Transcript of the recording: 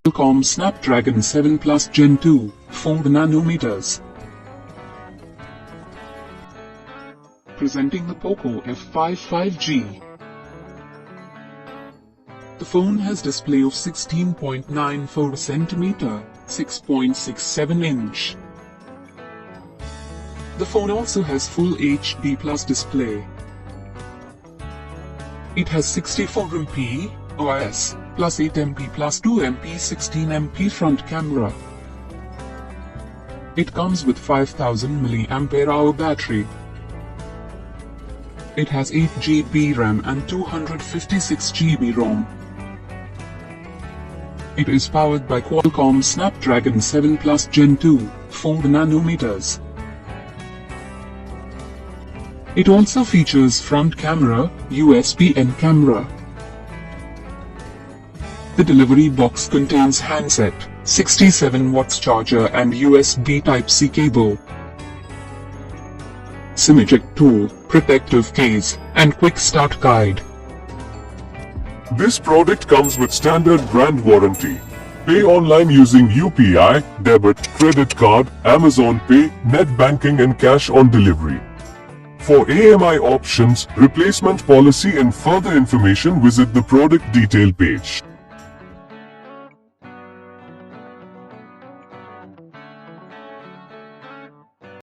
Qualcomm Snapdragon 7 Plus Gen 2, 4 nanometers. Presenting the Poco F5 5G. The phone has display of 16.94 cm, 6.67 inch. The phone also has full HD Plus display. It has 64 MP OIS, plus 8 MP plus 2 MP 16 MP front camera. It comes with 5000 mAh battery. It has 8 GB RAM and 256 GB ROM. It is powered by Qualcomm Snapdragon 7 Plus Gen 2, 4 nanometers. It also features front camera, USB-N camera. The delivery box contains handset, 67 watts charger and USB Type-C cable. SIM eject tool, protective case, and quick start guide. This product comes with standard brand warranty. Pay online using UPI, debit, credit card, Amazon Pay, net banking and cash on delivery. For AMI options, replacement policy and further information visit the product detail page.